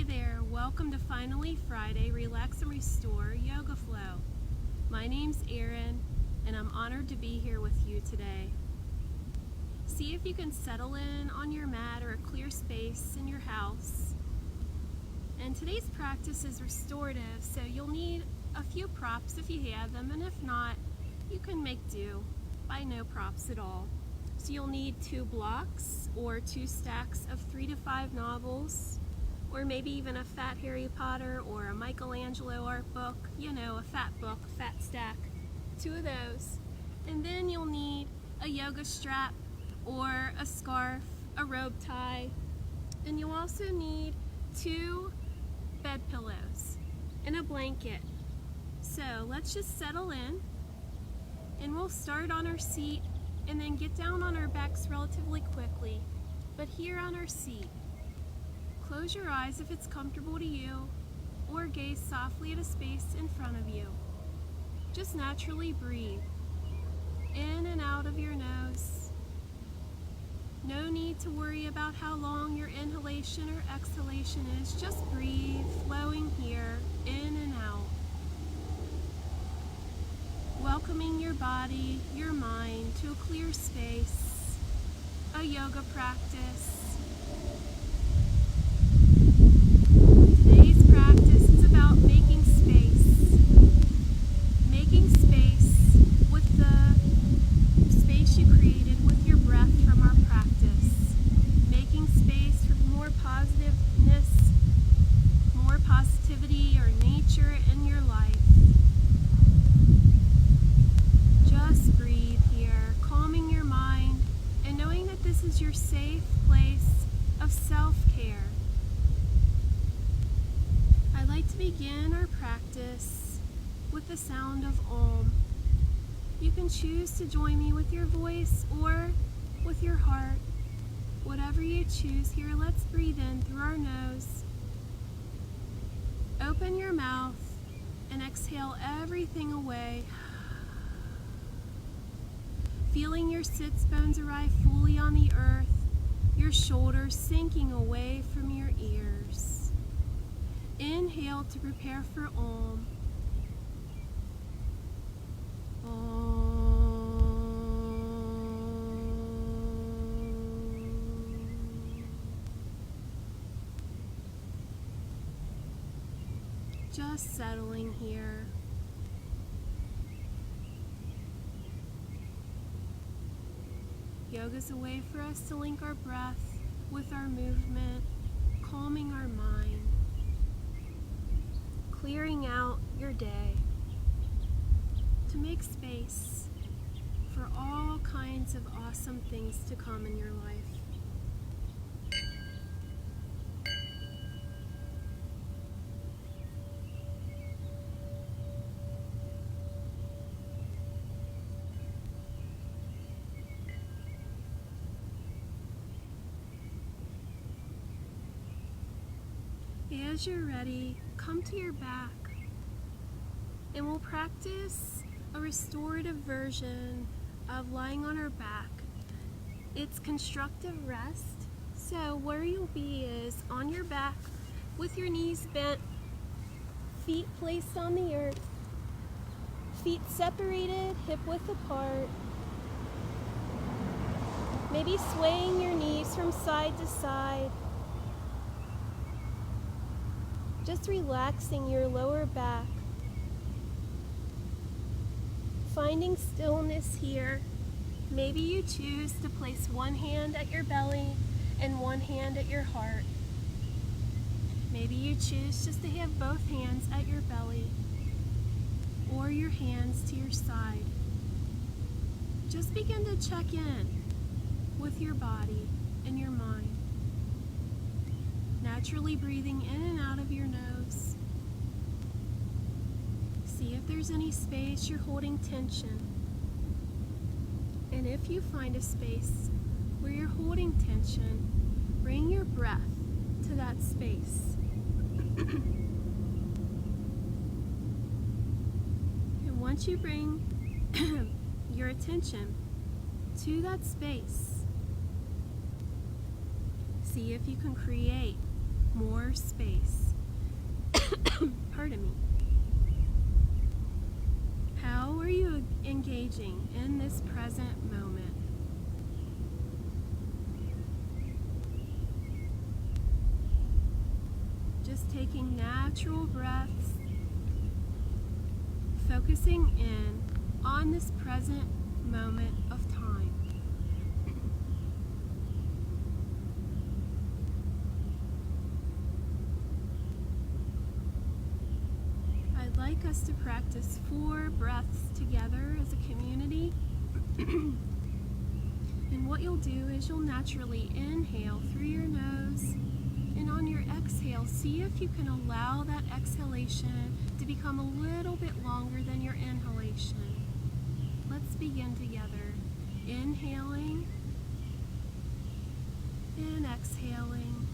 Hey there, welcome to Finally Friday Relax and Restore Yoga Flow. My name's Erin, and I'm honored to be here with you today. See if you can settle in on your mat or a clear space in your house. And today's practice is restorative, so you'll need a few props if you have them, and if not, you can make do by no props at all. So you'll need 2 blocks or 2 stacks of 3 to 5 novels, or maybe even a fat Harry Potter or a Michelangelo art book, a fat book, fat stack, 2 of those. And then you'll need a yoga strap or a scarf, a robe tie, and you'll also need 2 bed pillows and a blanket. So let's just settle in, and we'll start on our seat and then get down on our backs relatively quickly. But here on our seat, close your eyes if it's comfortable to you, or gaze softly at a space in front of you. Just naturally breathe in and out of your nose. No need to worry about how long your inhalation or exhalation is. Just breathe, flowing here, in and out. Welcoming your body, your mind to a clear space, a yoga practice. Today's practice is about making space with the space you created with your breath from our practice, making space for more positiveness, more positivity or nature in your life. Just breathe here, calming your mind and knowing that this is your safe place of self-care. I'd like to begin our practice with the sound of Om. You can choose to join me with your voice or with your heart. Whatever you choose here, let's breathe in through our nose. Open your mouth and exhale everything away. Feeling your sits bones arrive fully on the earth, your shoulders sinking away from your ears. Inhale to prepare for Om. Just settling here. Yoga's a way for us to link our breath with our movement, calming our mind, clearing out your day to make space for all kinds of awesome things to come in your life. As you're ready, come to your back, and we'll practice a restorative version of lying on our back. It's constructive rest, so where you'll be is on your back with your knees bent, feet placed on the earth, feet separated, hip width apart, maybe swaying your knees from side to side. Just relaxing your lower back, finding stillness here. Maybe you choose to place one hand at your belly and one hand at your heart. Maybe you choose just to have both hands at your belly or your hands to your side. Just begin to check in with your body and your mind. Naturally breathing in and out of your nose. See if there's any space you're holding tension. And if you find a space where you're holding tension, bring your breath to that space. And once you bring your attention to that space, see if you can create more space. Pardon me. How are you engaging in this present moment? Just taking natural breaths, focusing in on this present moment of time. I'd like us to practice 4 breaths together as a community. And what you'll do is you'll naturally inhale through your nose, and on your exhale, see if you can allow that exhalation to become a little bit longer than your inhalation. Let's begin together. Inhaling and exhaling.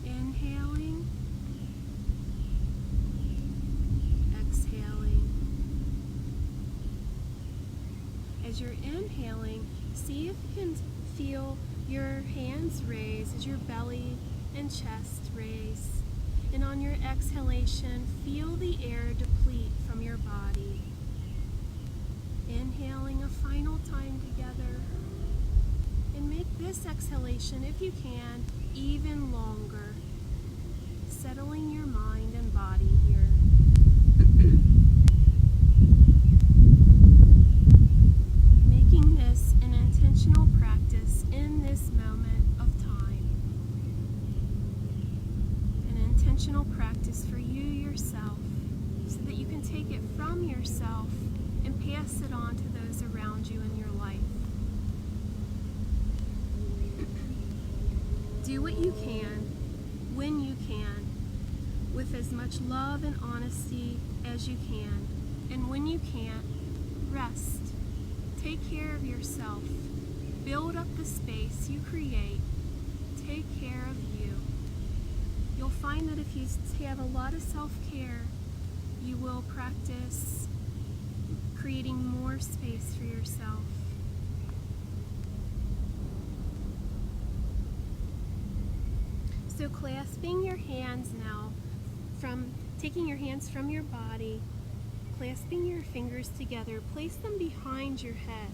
Inhaling, exhaling. As you're inhaling, see if you can feel your hands raise as your belly and chest raise. And on your exhalation, feel the air deplete from your body. Inhaling a final time together. And make this exhalation, if you can, even longer. Settling your mind and body here. Making this an intentional practice in this moment of time. An intentional practice for you yourself, so that you can take it from yourself and pass it on to those around you in your life. Do what you can, when you can, with as much love and honesty as you can. And when you can't, rest. Take care of yourself. Build up the space you create. Take care of you. You'll find that if you have a lot of self-care, you will practice creating more space for yourself. So clasping your hands now, taking your hands from your body, clasping your fingers together, place them behind your head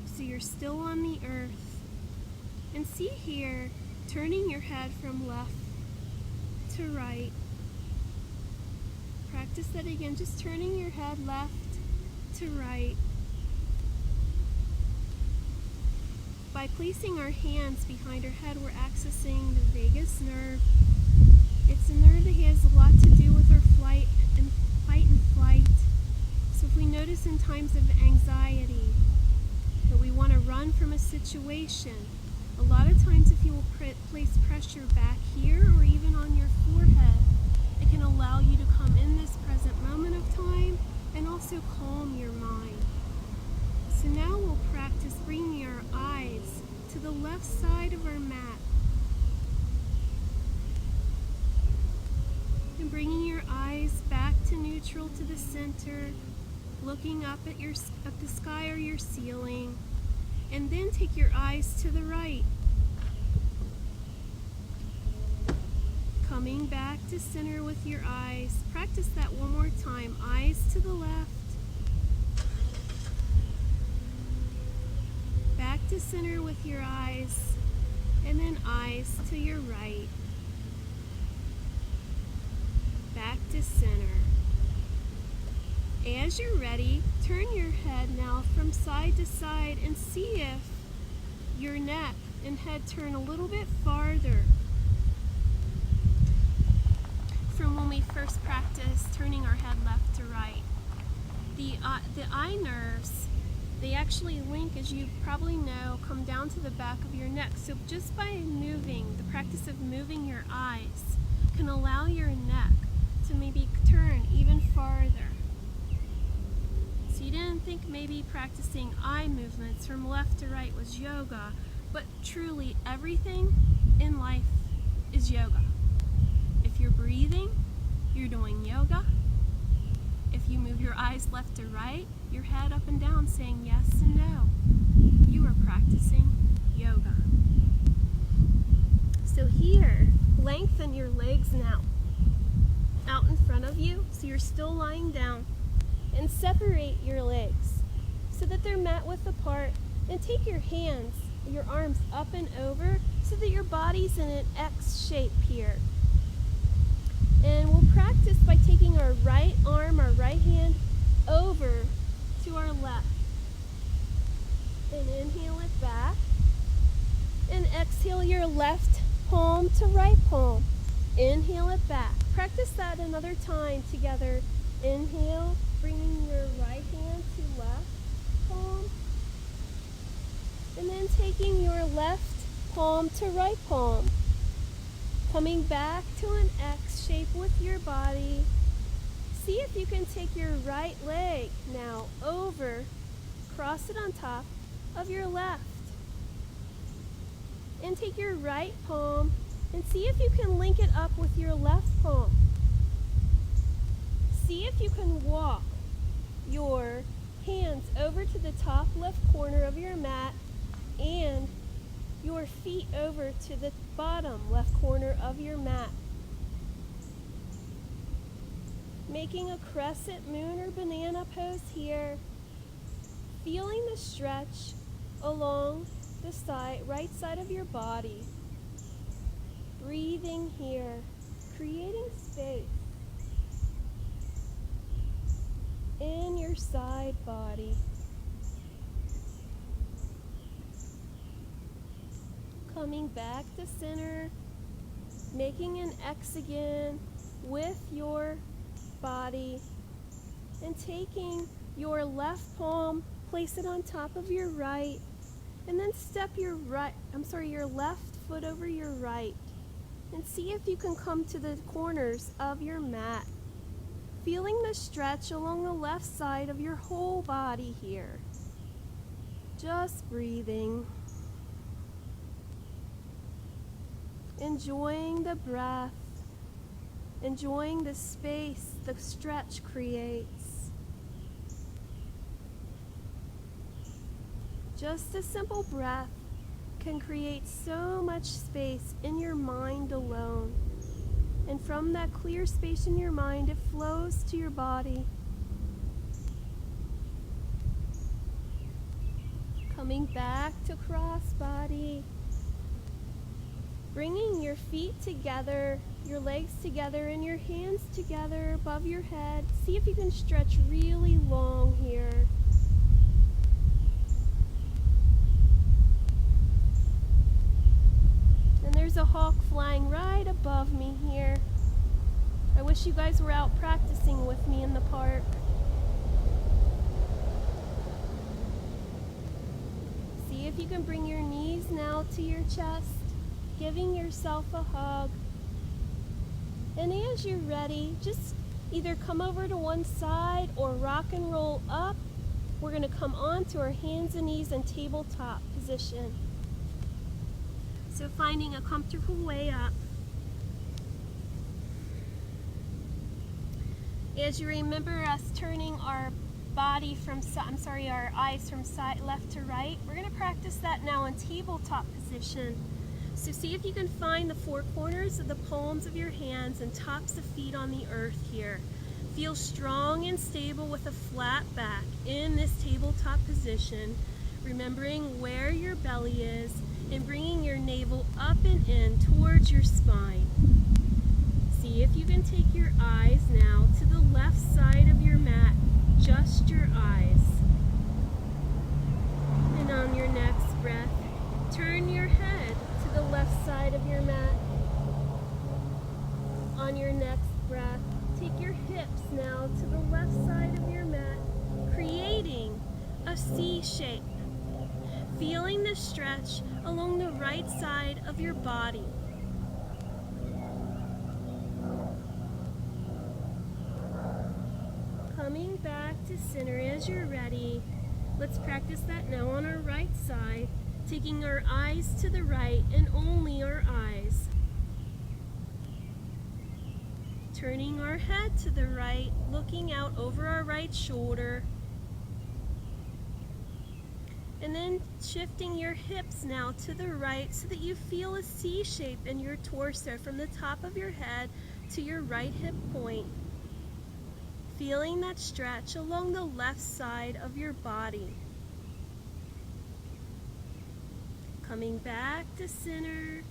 so you're still on the earth. And see here, turning your head from left to right. Practice that again, just turning your head left to right. By placing our hands behind our head, we're accessing the vagus nerve. It's a nerve that has a lot to do with our fight and flight. So if we notice in times of anxiety that we want to run from a situation, a lot of times if you will place pressure back here or even on your forehead, it can allow you to come in this present moment of time and also calm your mind. So now we'll practice bringing our eyes to the left side of our mat and bringing your eyes back to neutral, to the center, looking up at the sky or your ceiling, and then take your eyes to the right. Coming back to center with your eyes. Practice that one more time. Eyes to the left. Back to center with your eyes, and then eyes to your right. Back to center. As you're ready, turn your head now from side to side and see if your neck and head turn a little bit farther from when we first practiced turning our head left to right. The eye nerves, they actually link, as you probably know, come down to the back of your neck. So just by moving, the practice of moving your eyes can allow your neck to maybe turn even farther. So you didn't think maybe practicing eye movements from left to right was yoga, but truly everything in life is yoga. If you're breathing, you're doing yoga. If you move your eyes left to right, your head up and down saying yes and no, you are practicing yoga. legs now out in front of you, so you're still lying down, and separate your legs so that they're mat width apart, and take your hands, your arms up and over so that your body's in an X shape here. And we'll practice by taking our right arm, our right hand over to our left, and inhale it back, and exhale your left palm to right palm. Inhale it back. Practice that another time together. Inhale, bringing your right hand to left palm, and then taking your left palm to right palm. Coming back to an X shape with your body. See if you can take your right leg now over, cross it on top of your left. And take your right palm and see if you can link it up with your left palm. See if you can walk your hands over to the top left corner of your mat and your feet over to the bottom left corner of your mat. Making a crescent moon or banana pose here. Feeling the stretch along the right side of your body. Breathing here, creating space in your side body. Coming back to center, making an X again with your body, and taking your left palm, place it on top of your right, and then step your left foot over your right, and see if you can come to the corners of your mat, feeling the stretch along the left side of your whole body here. Just breathing. Enjoying the breath, enjoying the space the stretch creates. Just a simple breath can create so much space in your mind alone. And from that clear space in your mind, it flows to your body. Coming back to cross body. Bringing your feet together, your legs together, and your hands together above your head. See if you can stretch really long here. And there's a hawk flying right above me here. I wish you guys were out practicing with me in the park. See if you can bring your knees now to your chest, giving yourself a hug. And as you're ready, just either come over to one side or rock and roll up. We're going to come on to our hands and knees in tabletop position. So finding a comfortable way up. As you remember us turning our body from, our eyes from left to right, we're going to practice that now in tabletop position. So see if you can find the four corners of the palms of your hands and tops of feet on the earth here. Feel strong and stable with a flat back in this tabletop position, remembering where your belly is and bringing your navel up and in towards your spine. See if you can take your eyes now to the left side of your mat, just your eyes. And on your next breath, turn your head to the left side of your mat. On your next breath, take your hips now to the left side of your mat, creating a C shape. Feeling the stretch along the right side of your body. Coming back to center as you're ready. Let's practice that now on our right side, taking our eyes to the right and only our eyes. Turning our head to the right, looking out over our right shoulder. And then shifting your hips now to the right so that you feel a C shape in your torso from the top of your head to your right hip point. Feeling that stretch along the left side of your body. Coming back to center.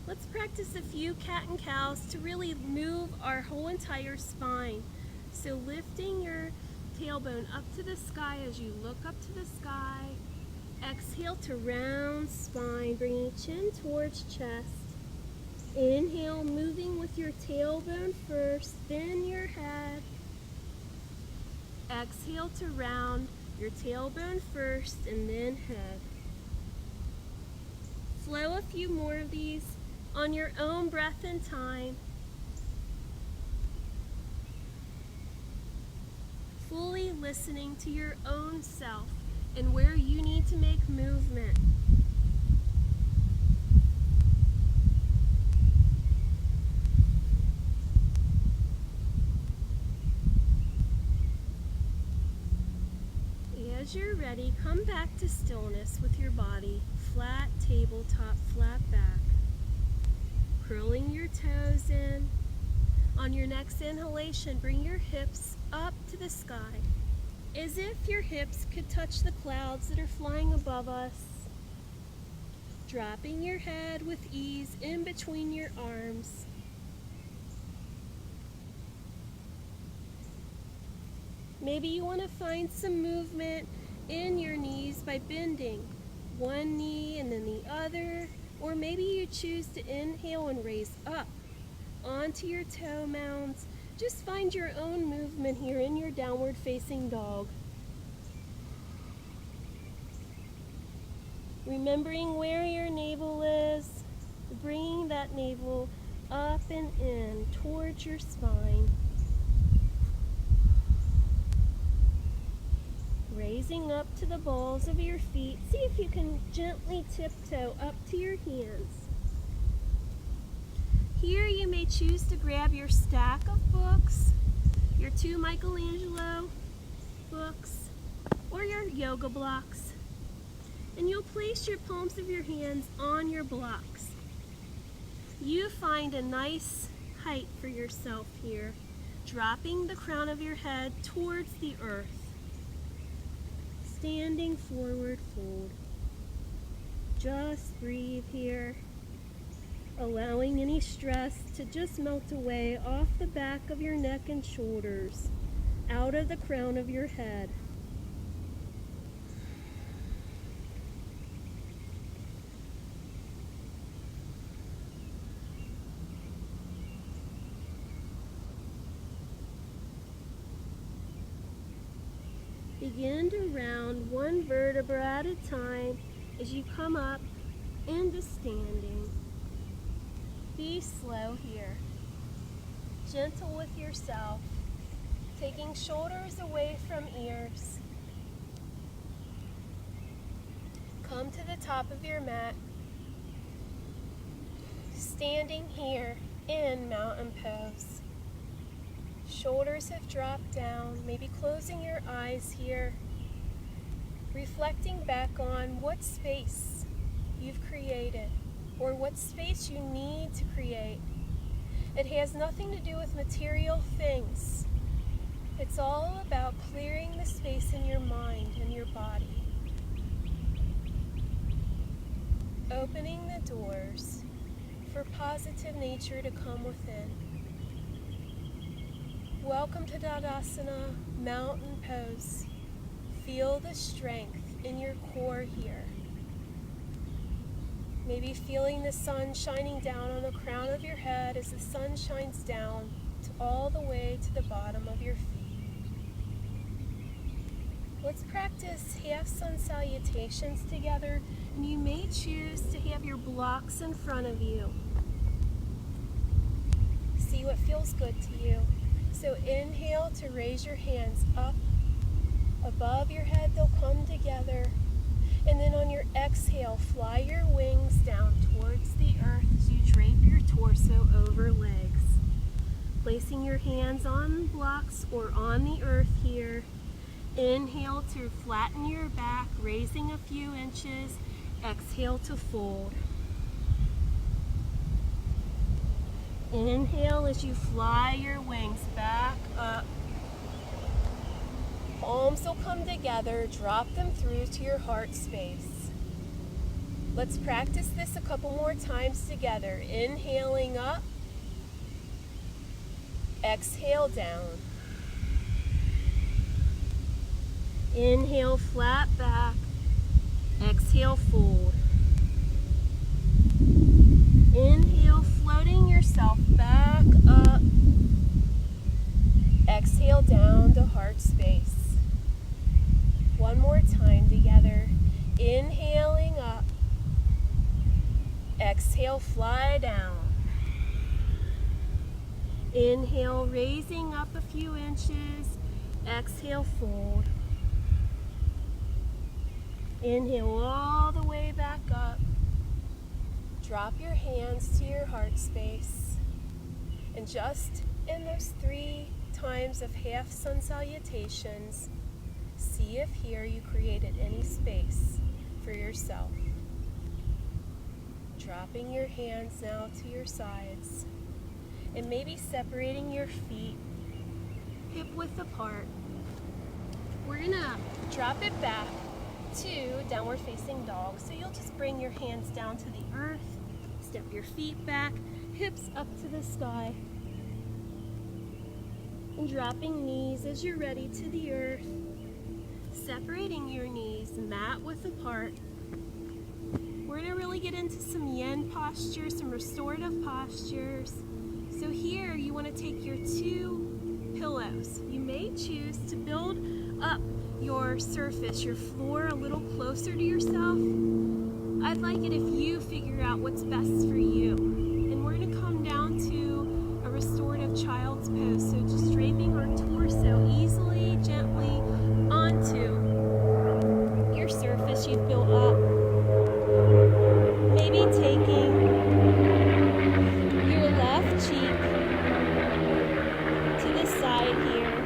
Let's practice a few cat and cows to really move our whole entire spine. So lifting your tailbone up to the sky as you look up to the sky. Exhale to round spine, bringing chin towards chest. Inhale, moving with your tailbone first, then your head. Exhale to round your tailbone first and then head. Flow a few more of these on your own breath and time. Fully listening to your own self and where you need to make movement. As you're ready, come back to stillness with your body, flat tabletop, flat back. Curling your toes in. On your next inhalation, bring your hips up to the sky, as if your hips could touch the clouds that are flying above us. Dropping your head with ease in between your arms. Maybe you want to find some movement in your knees by bending one knee and then the other, or maybe you choose to inhale and raise up onto your toe mounds. Just find your own movement here in your downward facing dog. Remembering where your navel is, bringing that navel up and in towards your spine. Raising up to the balls of your feet. See if you can gently tiptoe up to your hands. Here you may choose to grab your stack of books, your 2 Michelangelo books, or your yoga blocks. And you'll place your palms of your hands on your blocks. You find a nice height for yourself here, dropping the crown of your head towards the earth. Standing forward fold. Just breathe here, allowing any stress to just melt away off the back of your neck and shoulders, out of the crown of your head. Begin to round one vertebra at a time as you come up into standing. Be slow here, gentle with yourself, taking shoulders away from ears. Come to the top of your mat, standing here in mountain pose. Shoulders have dropped down, maybe closing your eyes here, reflecting back on what space you've created or what space you need to create. It has nothing to do with material things. It's all about clearing the space in your mind and your body. Opening the doors for positive nature to come within. Welcome to Tadasana, mountain pose. Feel the strength in your core here. Maybe feeling the sun shining down on the crown of your head as the sun shines down all the way to the bottom of your feet. Let's practice half sun salutations together, and you may choose to have your blocks in front of you. See what feels good to you. So inhale to raise your hands up above your head, they'll come together. And then on your exhale, fly your wings down towards the earth as you drape your torso over legs. Placing your hands on blocks or on the earth here. Inhale to flatten your back, raising a few inches. Exhale to fold. Inhale as you fly your wings back up. Palms will come together, drop them through to your heart space. Let's practice this a couple more times together. Inhaling up, exhale down. Inhale, flat back, exhale, fold. Inhale, floating yourself back up. Exhale down to heart space. One more time together. Inhaling up. Exhale, fly down. Inhale, raising up a few inches. Exhale, fold. Inhale all the way back up. Drop your hands to your heart space. And just in those 3 times of half sun salutations, see if here you created any space for yourself. Dropping your hands now to your sides and maybe separating your feet hip width apart. We're gonna drop it back to downward facing dog. So you'll just bring your hands down to the earth, step your feet back, hips up to the sky, and dropping knees as you're ready to the earth. Separating your knees, mat width apart. We're going to really get into some yin postures, some restorative postures. So here you want to take your 2 pillows. You may choose to build up your surface, your floor, a little closer to yourself. I'd like it if you figure out what's best for you. And we're going to come down to a restorative child's pose. So just draping our torso easily, gently onto your surface you've built up. Maybe taking your left cheek to the side here.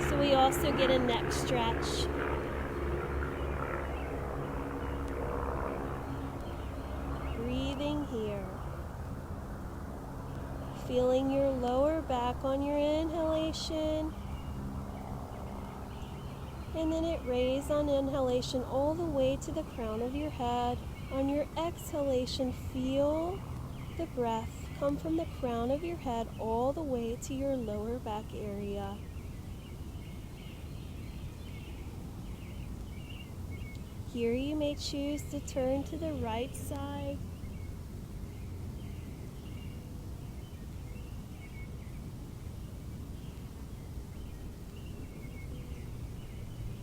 So we also get a neck stretch. Breathing here. Feeling your lower back on your inhalation. And then it raises on inhalation all the way to the crown of your head. On your exhalation, feel the breath come from the crown of your head all the way to your lower back area. Here you may choose to turn to the right side.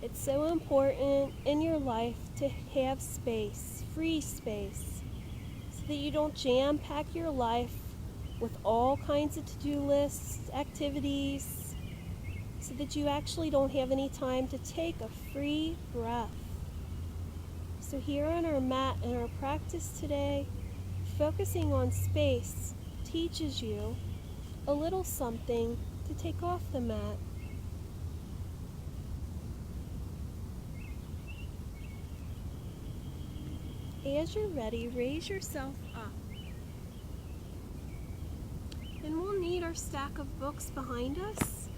It's so important in your life to have space, free space, so that you don't jam-pack your life with all kinds of to-do lists, activities, so that you actually don't have any time to take a free breath. So here on our mat in our practice today, focusing on space teaches you a little something to take off the mat. As you're ready, raise yourself up. And we'll need our stack of books behind us,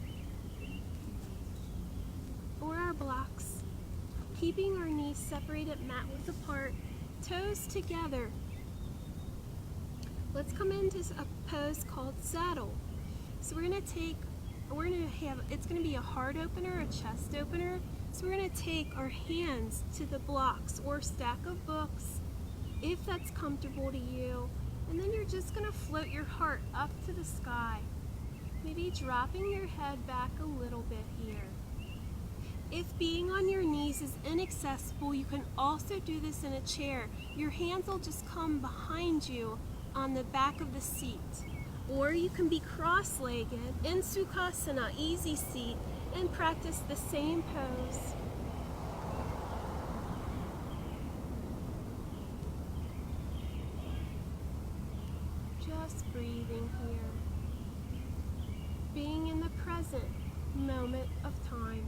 or our blocks. Keeping our knees separated, mat width apart, toes together. Let's come into a pose called saddle. So it's going to be a heart opener, a chest opener. So we're going to take our hands to the blocks or stack of books, if that's comfortable to you. And then you're just going to float your heart up to the sky. Maybe dropping your head back a little bit here. If being on your knees is inaccessible, you can also do this in a chair. Your hands will just come behind you on the back of the seat. Or you can be cross-legged in Sukhasana, easy seat, and practice the same pose. Just breathing here. Being in the present, moment of time.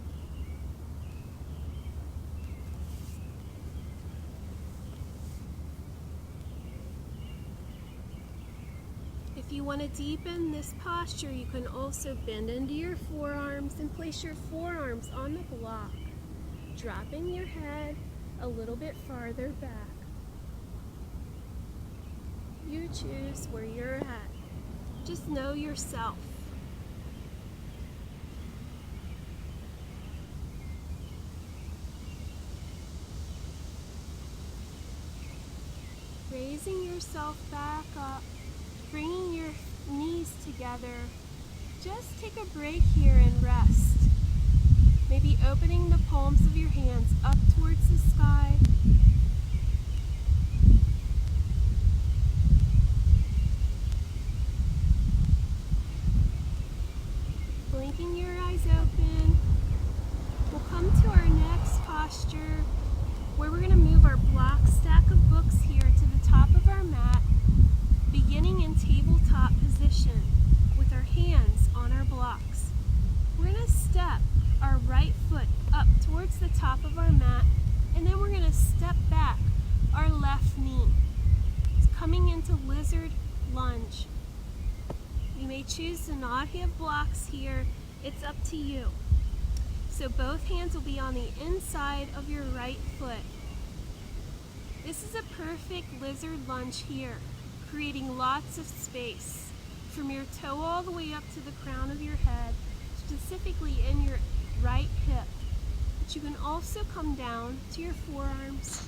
If you want to deepen this posture, you can also bend into your forearms and place your forearms on the block, dropping your head a little bit farther back. You choose where you're at. Just know yourself. Raising yourself back up, bringing your knees together. Just take a break here and rest. Maybe opening the palms of your hands up towards the sky. Blinking your eyes open. We'll come to our next posture where we're going to move our block stack of books here to the top of our mat, beginning in tabletop position with our hands on our blocks. We're going to step our right foot up towards the top of our mat, and then we're going to step back our left knee. It's coming into lizard lunge. You may choose to not have blocks here. It's up to you. So both hands will be on the inside of your right foot. This is a perfect lizard lunge here, creating lots of space from your toe all the way up to the crown of your head, specifically in your right hip. But you can also come down to your forearms,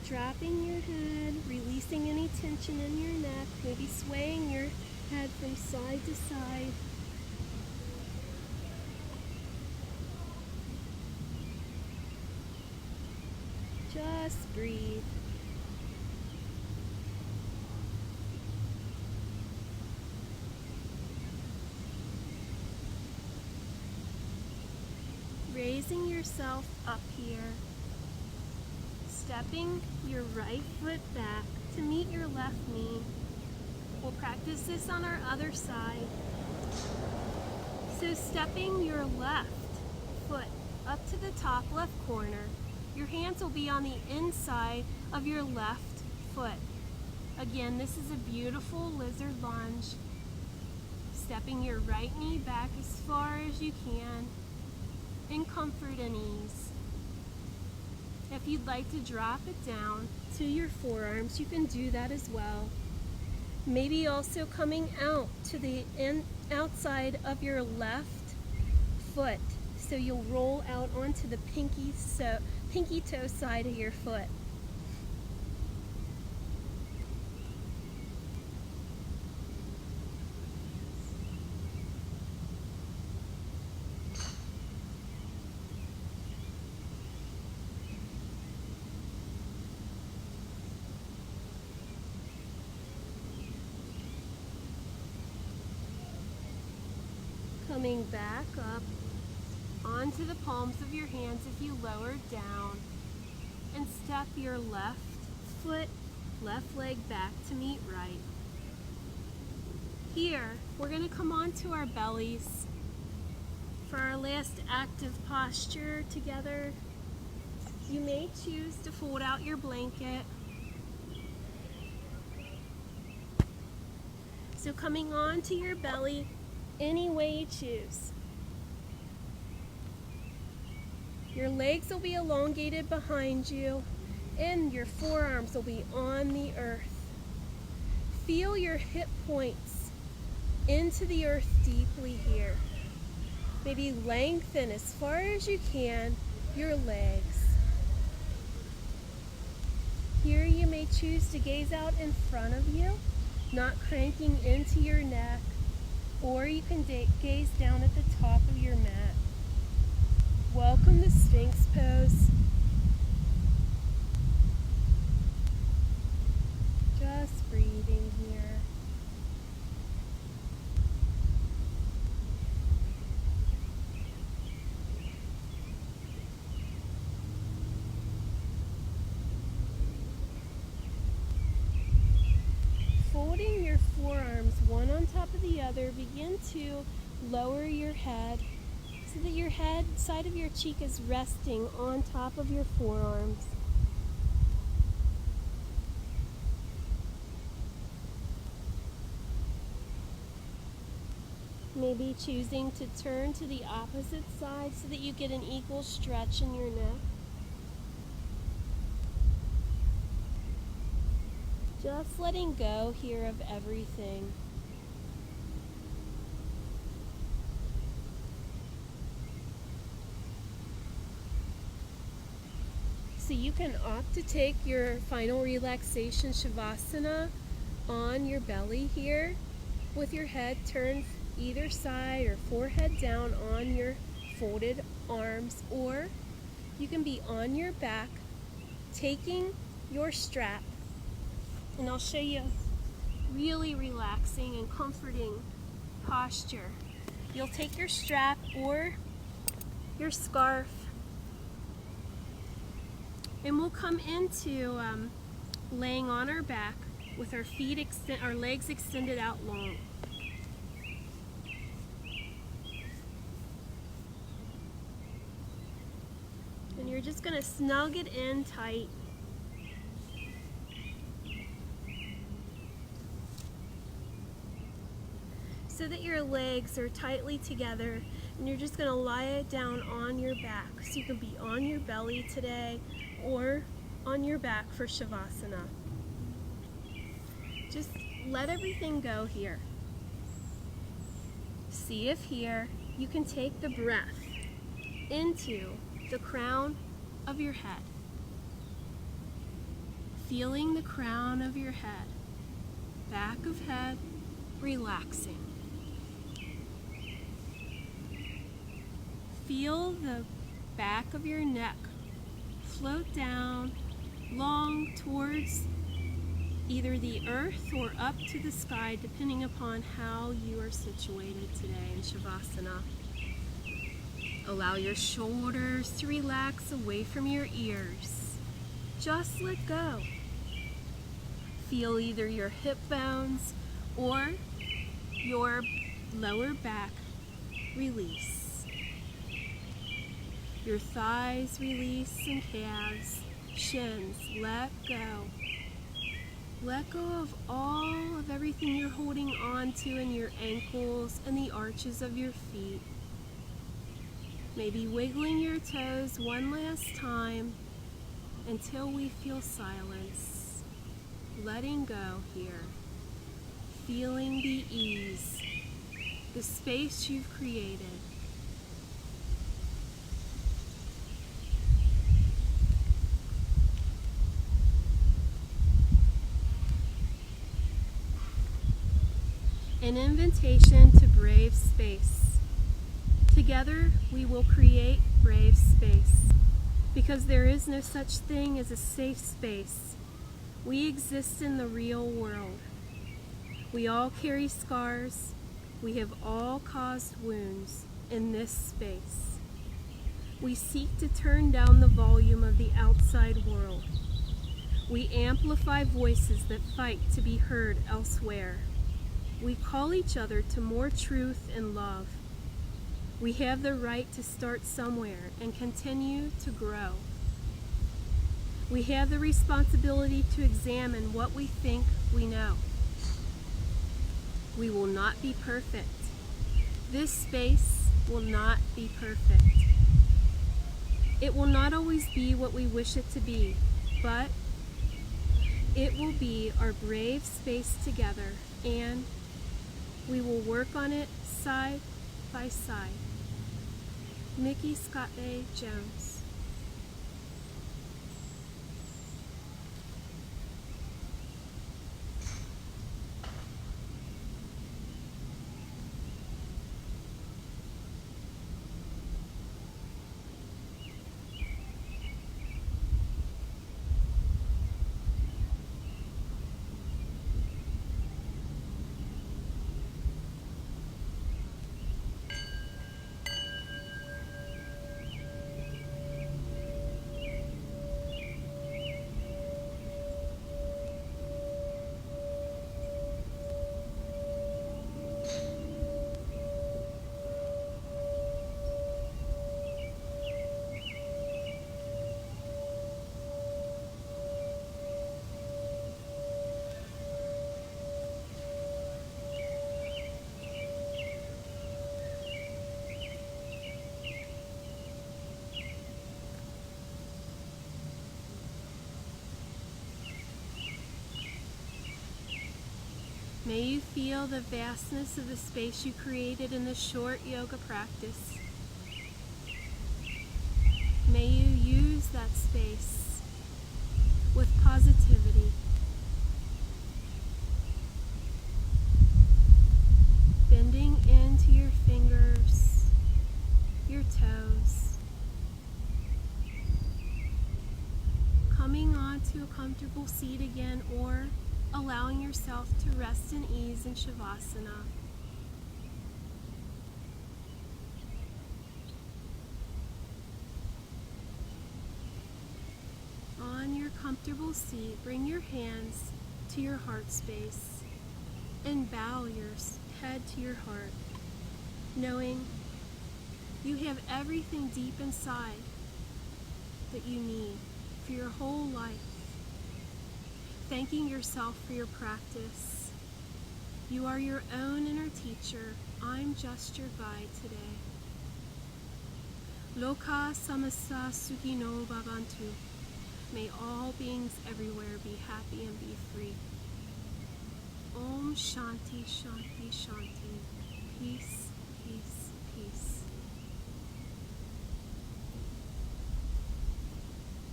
dropping your head, releasing any tension in your neck, maybe swaying your head from side to side. Just breathe. Raising yourself up here. Stepping your right foot back to meet your left knee. We'll practice this on our other side. So stepping your left foot up to the top left corner. Your hands will be on the inside of your left foot. Again, this is a beautiful lizard lunge. Stepping your right knee back as far as you can in comfort and ease. If you'd like to drop it down to your forearms, you can do that as well. Maybe also coming out to the outside of your left foot. So you'll roll out onto the pinky toe side of your foot. Coming back up onto the palms of your hands if you lower down, and step your left foot, left leg back to meet right. Here, we're going to come onto our bellies for our last active posture together. You may choose to fold out your blanket. So coming onto your belly any way you choose. Your legs will be elongated behind you, and your forearms will be on the earth. Feel your hip points into the earth deeply here. Maybe lengthen as far as you can your legs. Here you may choose to gaze out in front of you, not cranking into your neck, or you can gaze down at the top of your mat. Welcome to Sphinx pose. Just breathing here. Folding your forearms one on top of the together, begin to lower your head so that your head, side of your cheek is resting on top of your forearms. Maybe choosing to turn to the opposite side so that you get an equal stretch in your neck. Just letting go here of everything. So you can opt to take your final relaxation Shavasana on your belly here with your head turned either side or forehead down on your folded arms, or you can be on your back taking your strap, and I'll show you really relaxing and comforting posture. You'll take your strap or your scarf and we'll come into laying on our back with our our legs extended out long. And you're just going to snug it in tight. So that your legs are tightly together, and you're just going to lie it down on your back. So you can be on your belly today or on your back for Shavasana. Just let everything go here. See if here you can take the breath into the crown of your head. Feeling the crown of your head, back of head, relaxing. Feel the back of your neck float down long towards either the earth or up to the sky, depending upon how you are situated today in Shavasana. Allow your shoulders to relax away from your ears. Just let go. Feel either your hip bones or your lower back release. Your thighs release and calves, shins, let go. Let go of all of everything you're holding on to in your ankles and the arches of your feet. Maybe wiggling your toes one last time until we feel silence. Letting go here. Feeling the ease, the space you've created. An invitation to brave space. Together we will create brave space, because there is no such thing as a safe space. We exist in the real world. We all carry scars. We have all caused wounds in this space. We seek to turn down the volume of the outside world. We amplify voices that fight to be heard elsewhere. We call each other to more truth and love. We have the right to start somewhere and continue to grow. We have the responsibility to examine what we think we know. We will not be perfect. This space will not be perfect. It will not always be what we wish it to be, but it will be our brave space together, and we will work on it side by side. Mickey Scott A. Jones. May you feel the vastness of the space you created in this short yoga practice. May you use that space with positivity. Bending into your fingers, your toes. Coming onto a comfortable seat again, or allowing yourself to rest in ease in Shavasana. On your comfortable seat, bring your hands to your heart space and bow your head to your heart, knowing you have everything deep inside that you need for your whole life. Thanking yourself for your practice. You are your own inner teacher. I'm just your guide today. Loka samasta sukhino bhavantu. May all beings everywhere be happy and be free. Om Shanti Shanti Shanti. Peace, peace, peace.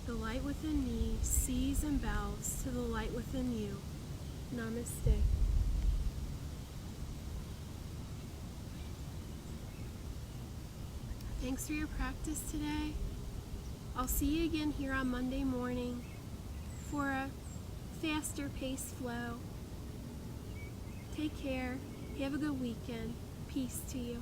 The light within me sees and bows to the light within you. Namaste. Thanks for your practice today. I'll see you again here on Monday morning for a faster pace flow. Take care. Have a good weekend. Peace to you.